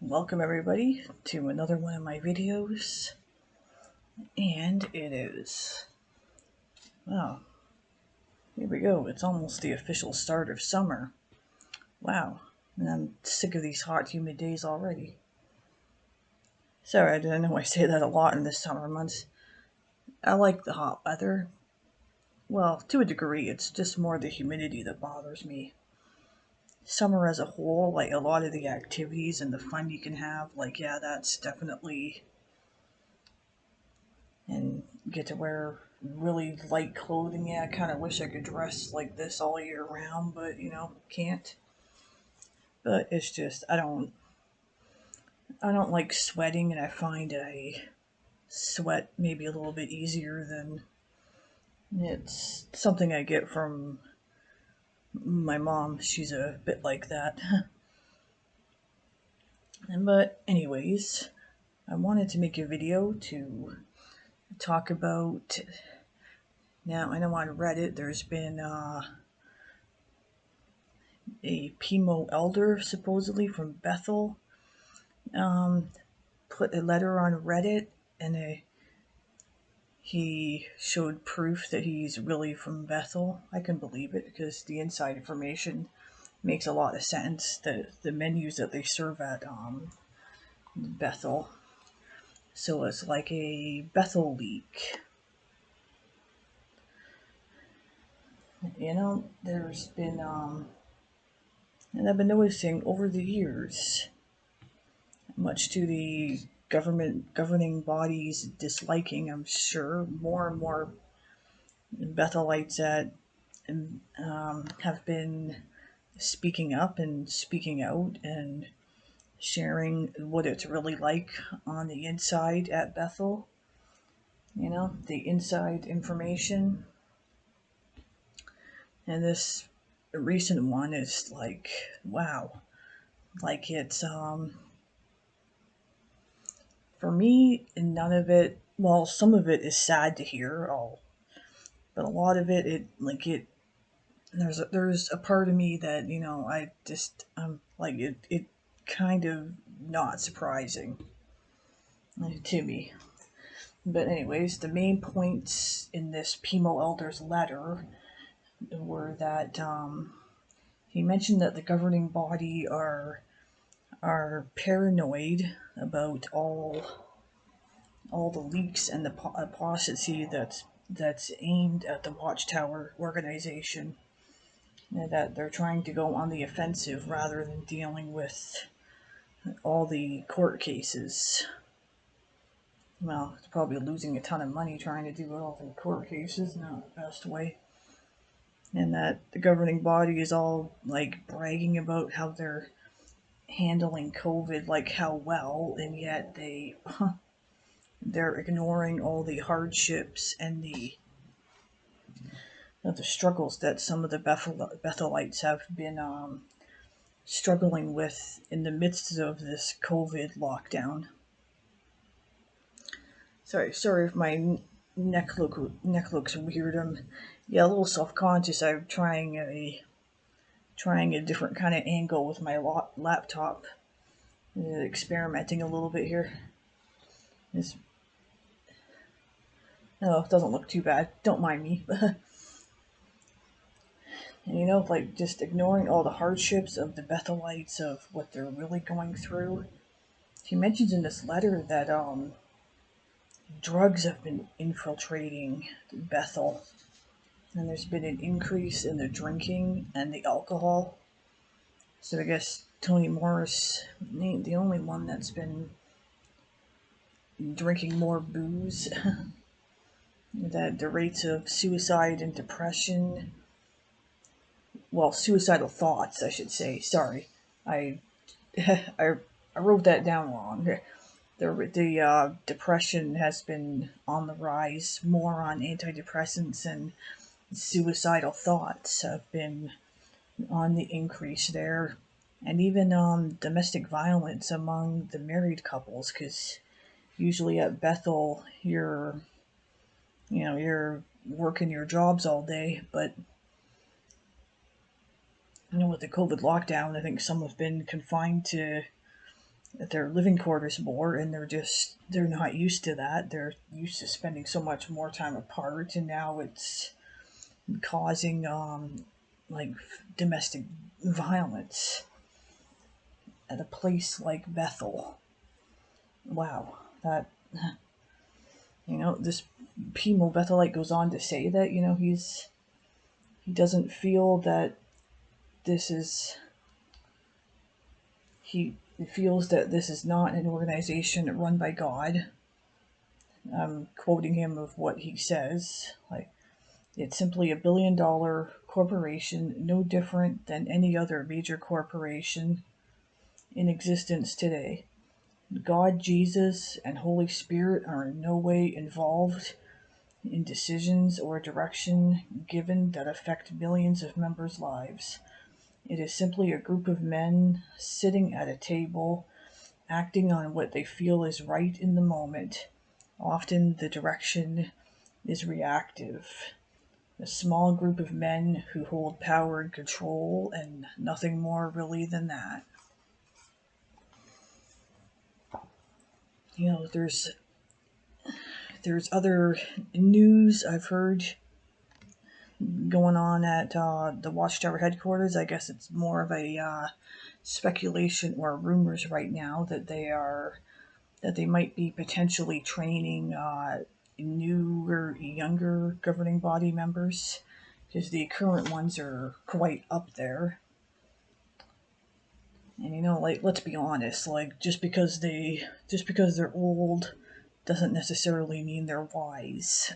Welcome everybody to another one of my videos, and it is, wow, here we go, it's almost the official start of summer. Wow, and I'm sick of these hot humid days already. Sorry, I know I say that a lot in the summer months. I like the hot weather. Well, to a degree, it's just more the humidity that bothers me. Summer as a whole, like a lot of the activities and the fun you can have, like, yeah, that's definitely, and get to wear really light clothing. Yeah, I kind of wish I could dress like this all year round, but can't. But it's just I don't like sweating, and I find I sweat maybe a little bit easier than it's something I get from my mom. She's a bit like that. But anyways, I wanted to make a video to talk about. Now I know on Reddit there's been a Pimo elder supposedly from Bethel um, put a letter on Reddit, and he showed proof that he's really from Bethel. I can believe it because the inside information makes a lot of sense. The menus that they serve at Bethel, so it's like a Bethel leak. There's been and I've been noticing over the years, much to the governing bodies disliking, I'm sure, more and more Bethelites that have been speaking up and speaking out and sharing what it's really like on the inside at Bethel. The inside information. And this recent one is like, wow. Like it's, for me, none of it, well, some of it is sad to hear, but a lot of it, there's a part of me that I'm like it kind of not surprising to me. But anyways, the main points in this Pimo elder's letter were that he mentioned that the governing body are paranoid about all the leaks and the apostasy that's aimed at the Watchtower organization, and that they're trying to go on the offensive rather than dealing with all the court cases. Well, it's probably losing a ton of money trying to do all the court cases, not the best way. And that the governing body is all like bragging about how they're handling COVID, like how well, and yet they're ignoring all the hardships and the struggles that some of the Bethelites have been struggling with in the midst of this COVID lockdown. Sorry if my neck looks weird. I'm a little self-conscious. I'm trying a different kind of angle with my laptop, experimenting a little bit here. No, it doesn't look too bad. Don't mind me. And like just ignoring all the hardships of the Bethelites, of what they're really going through. He mentions in this letter that drugs have been infiltrating Bethel, and there's been an increase in the drinking and the alcohol. So I guess Tony Morris ain't the only one that's been drinking more booze. That the rates of suicide and depression, well, suicidal thoughts, I should say. Sorry, I I wrote that down wrong. The depression has been on the rise, more on antidepressants, and suicidal thoughts have been on the increase there, and even domestic violence among the married couples, because usually at Bethel you're working your jobs all day, but with the COVID lockdown, I think some have been confined to their living quarters more, and they're not used to that. They're used to spending so much more time apart, and now it's causing like domestic violence at a place like Bethel. Wow, that this Pimo Bethelite goes on to say that he doesn't feel that this is he feels that this is not an organization run by God. I'm quoting him of what he says, like, it's simply $1 billion corporation, no different than any other major corporation in existence today. God, Jesus, and Holy Spirit are in no way involved in decisions or direction given that affect millions of members' lives. It is simply a group of men sitting at a table, acting on what they feel is right in the moment. Often the direction is reactive. A small group of men who hold power and control, and nothing more really than that. There's other news I've heard going on at the Watchtower headquarters. I guess it's more of a speculation or rumors right now that they might be potentially training newer, younger governing body members, because the current ones are quite up there. And like, let's be honest, like, just because they're old doesn't necessarily mean they're wise.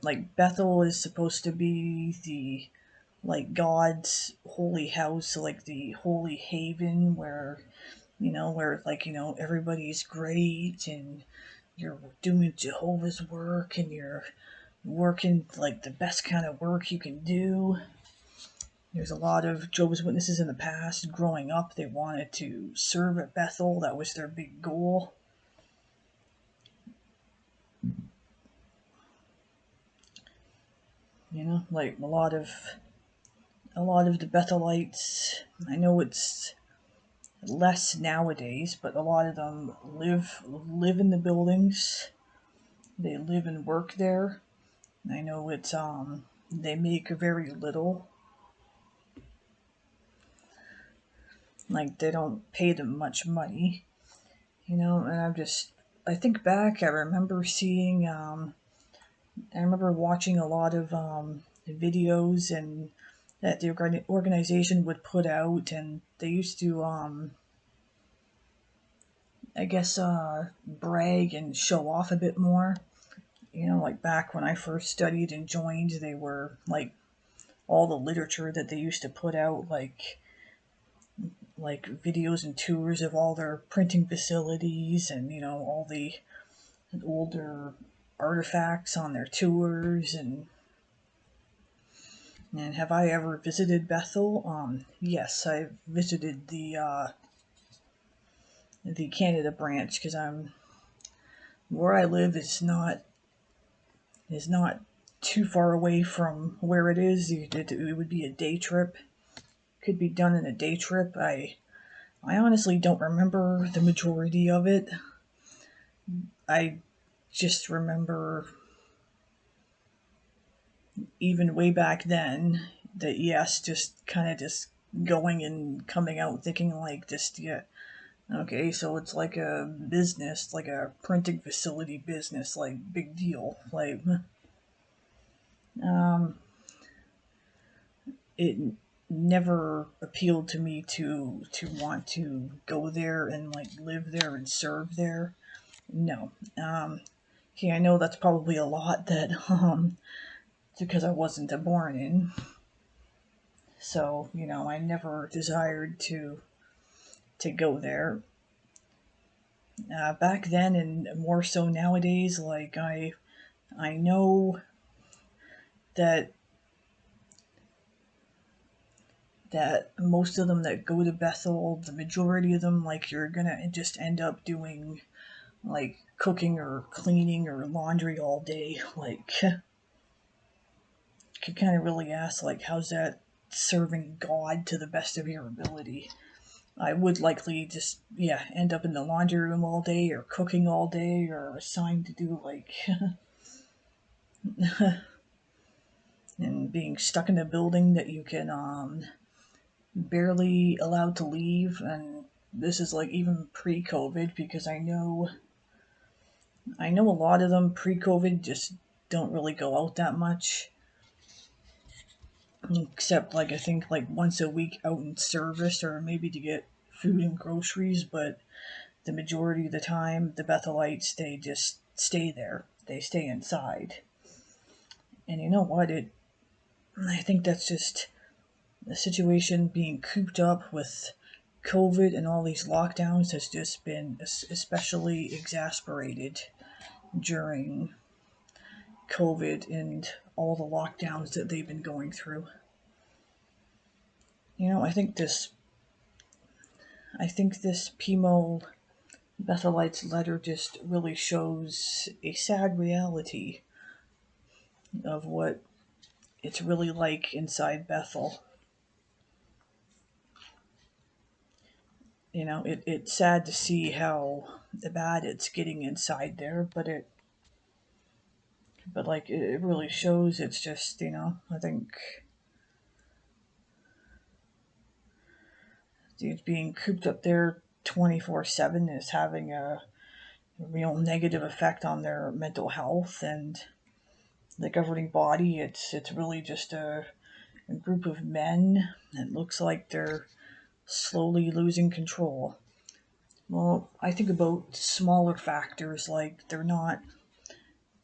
Like, Bethel is supposed to be the, like, God's holy house, like the holy haven where like, everybody's great, and you're doing Jehovah's work, and you're working like the best kind of work you can do. There's a lot of Jehovah's Witnesses in the past. Growing up, they wanted to serve at Bethel. That was their big goal. Like, a lot of the Bethelites, I know it's less nowadays, but a lot of them live in the buildings. They live and work there. I know it's they make very little. Like, they don't pay them much money. And I think back, I remember watching a lot of videos and that the organization would put out, and they used to, I guess, brag and show off a bit more. Like, back when I first studied and joined, they were like, all the literature that they used to put out, like videos and tours of all their printing facilities, and all the older artifacts on their tours. And have I ever visited Bethel? Yes, I visited the Canada branch, because where I live is not too far away from where it is. It would be a day trip. Could be done in a day trip. I honestly don't remember the majority of it. I just remember, even way back then, that yes, just kind of just going and coming out thinking, like, just, yeah, okay, so it's like a business, like a printing facility business, like, big deal. Like, um, it never appealed to me to want to go there and, like, live there and serve there. No. Okay, I know that's probably a lot that because I wasn't born in. So, I never desired to go there. Back then, and more so nowadays, like, I know that most of them that go to Bethel, the majority of them, like, you're gonna just end up doing, like, cooking or cleaning or laundry all day. Like, you could kind of really ask, like, how's that serving God to the best of your ability. I would likely just, yeah, end up in the laundry room all day or cooking all day or assigned to do like and being stuck in a building that you can barely allowed to leave. And this is like even pre-COVID, because I know a lot of them pre-COVID just don't really go out that much, except like I think like once a week out in service or maybe to get food and groceries. But the majority of the time, the Bethelites, they just stay there. They stay inside. And you know what? I think that's just the situation. Being cooped up with COVID and all these lockdowns has just been especially exasperated during COVID and all the lockdowns that they've been going through. I think this Pimo Bethelite's letter just really shows a sad reality of what it's really like inside Bethel. It's sad to see how bad it's getting inside there, but like it really shows. It's just, I think dudes being cooped up there 24/7 is having a real negative effect on their mental health and the governing body. It's really just a group of men. It looks like they're slowly losing control. Well, I think about smaller factors, like they're not,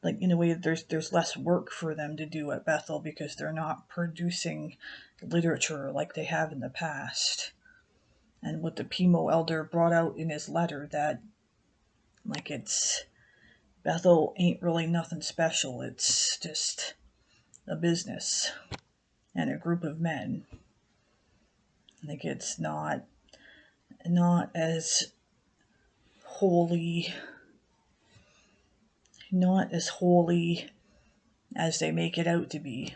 like, in a way, there's less work for them to do at Bethel because they're not producing literature like they have in the past. And what the Pimo elder brought out in his letter, that like it's Bethel ain't really nothing special. It's just a business and a group of men. Like it's not as holy, not as holy as they make it out to be.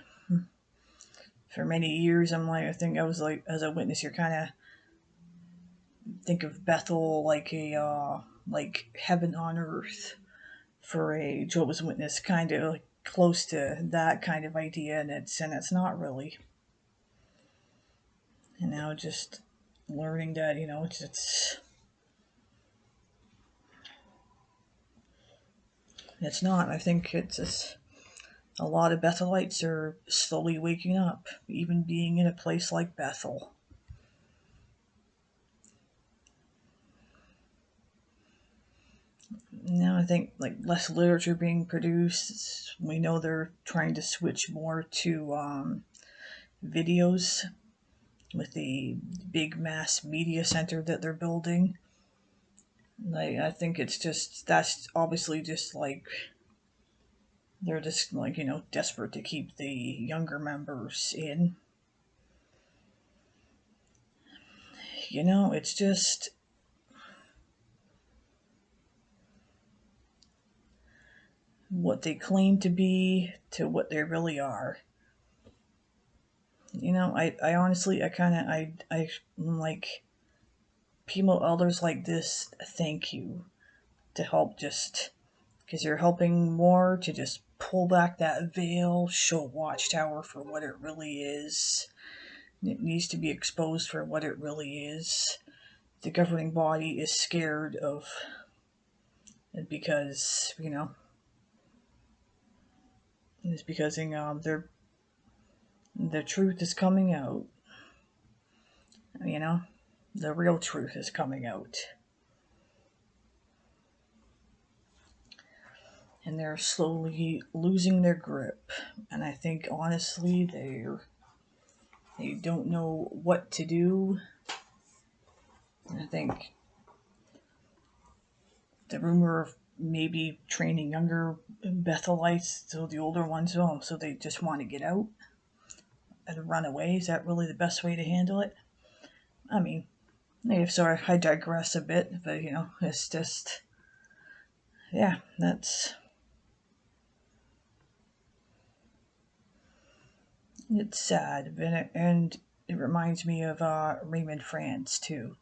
For many years, I think I was like, as a witness, you're kind of think of Bethel like like heaven on earth for a Jehovah's Witness, kind of like close to that kind of idea, and it's not really. And now just learning that, it's not. I think it's just a lot of Bethelites are slowly waking up, even being in a place like Bethel. Now I think like less literature being produced. We know they're trying to switch more to videos with the big mass media center that they're building. Like I think that's obviously just like they're just like desperate to keep the younger members in. It's just what they claim to be to what they really are. I honestly, I kind of, I like Pimo elders like this. Thank you to help, just because you're helping more to just pull back that veil, show Watchtower for what it really is. It needs to be exposed for what it really is. The governing body is scared of it because, it's because the truth is coming out. You know, the real truth is coming out. And they're slowly losing their grip. And I think honestly they don't know what to do. And I think the rumor of maybe training younger Bethelites, so the older ones, so they just want to get out and run away. Is that really the best way to handle it? I mean, maybe sorry, I digress a bit, but it's just, yeah, It's sad, and it reminds me of Raymond France too.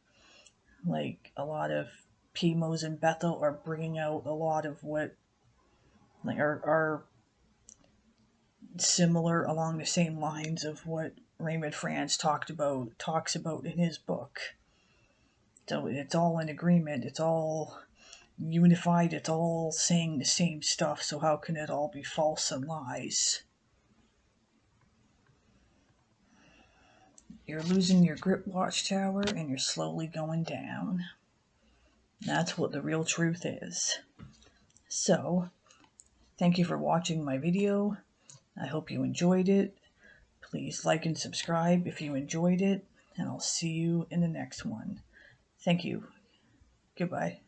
Like a lot of Pimos and Bethel are bringing out a lot of what like are similar along the same lines of what Raymond France talks about in his book. So it's all in agreement. It's all unified. It's all saying the same stuff. So how can it all be false and lies? You're losing your grip, watchtower, and you're slowly going down. That's what the real truth is. So, thank you for watching my video. I hope you enjoyed it. Please like and subscribe if you enjoyed it, and I'll see you in the next one. Thank you. Goodbye.